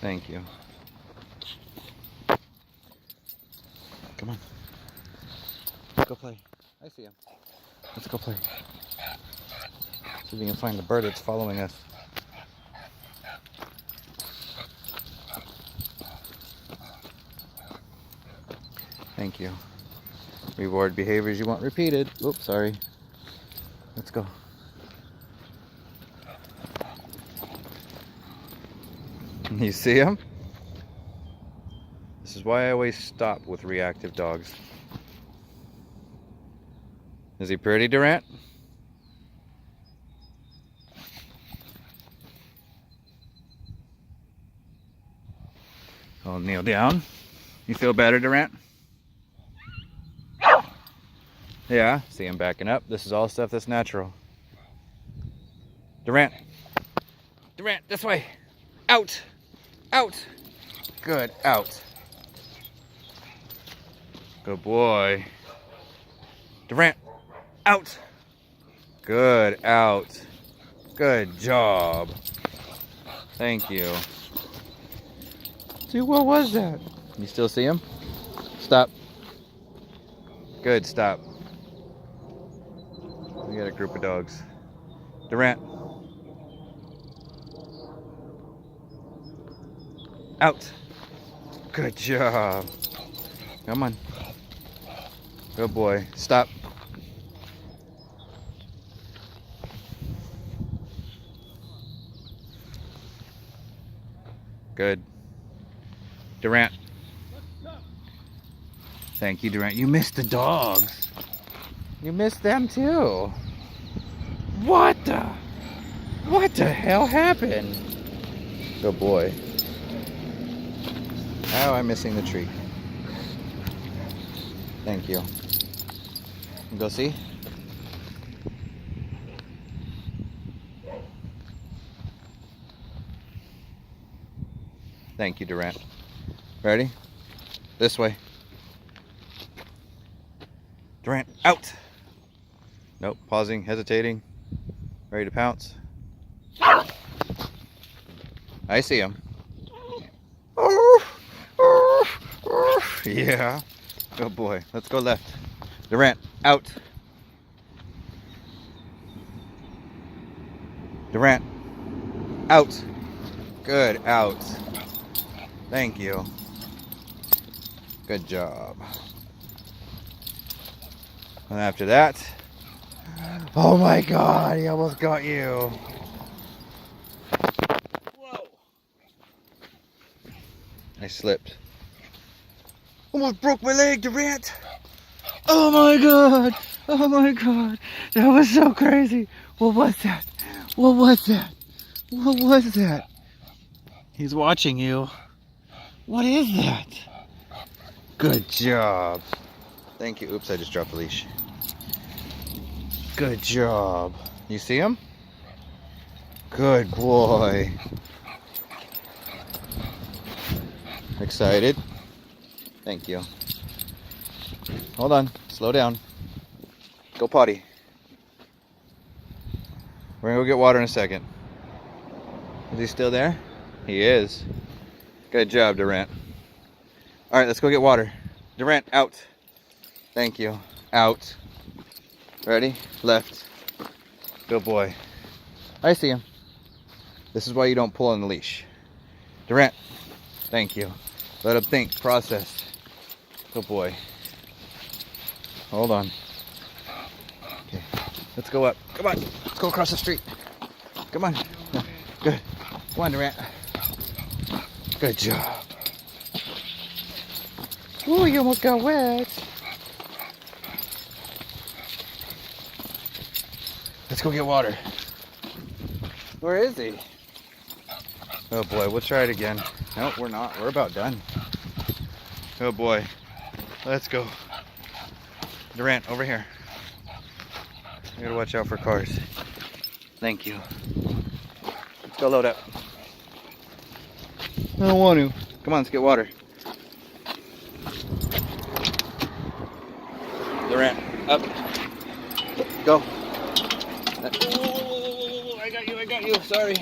Thank you. Come on. Let's go play. I see him. Let's go play. See if we can find the bird that's following us. Thank you. Reward behaviors you want repeated. Oops, sorry. Let's go. You see him? This is why I always stop with reactive dogs. Is he pretty, Durant? I'll kneel down. You feel better, Durant? Yeah, see him backing up. This is all stuff that's natural. Durant. Durant, this way. Out. Out. Good, out. Good boy. Durant, out. Good, out. Good job. Thank you. See, what was that? You still see him? Stop. Good, stop. We got a group of dogs. Durant. Out. Good job. Come on. Good boy. Stop. Good. Durant. Thank you, Durant. You missed the dogs. You missed them too. What the hell happened? Good boy. How am I missing the tree? Thank you. Go see. Thank you, Durant. Ready? This way. Durant, out. Nope, pausing, hesitating. Ready to pounce. I see him. Yeah. Good boy. Let's go left. Durant, out. Durant, out. Good, out. Thank you. Good job. And after that, oh my God, he almost got you. Whoa. I slipped. Almost broke my leg, Durant. Oh my God. Oh my God. That was so crazy. What was that? What was that? What was that? He's watching you. What is that? Good job. Thank you. Oops, I just dropped the leash. Good job. You see him? Good boy. Excited? Thank you. Hold on. Slow down. Go potty. We're gonna go get water in a second. Is he still there? He is. Good job, Durant. All right, let's go get water. Durant, out. Thank you. Out. Ready? Left. Good boy. I see him. This is why you don't pull on the leash. Durant, thank you. Let him think, process. Good boy. Hold on. Okay, let's go up. Come on, let's go across the street. Come on. Good. Come on, Durant. Good job. Ooh, you almost got wet. Let's go get water. Where is he? Oh boy, we'll try it again. Nope, we're not. We're about done. Oh boy. Let's go. Durant, over here. You gotta watch out for cars. Thank you. Let's go load up. I don't want to. Come on, let's get water. Durant, up. Go. Oh, I got you, sorry.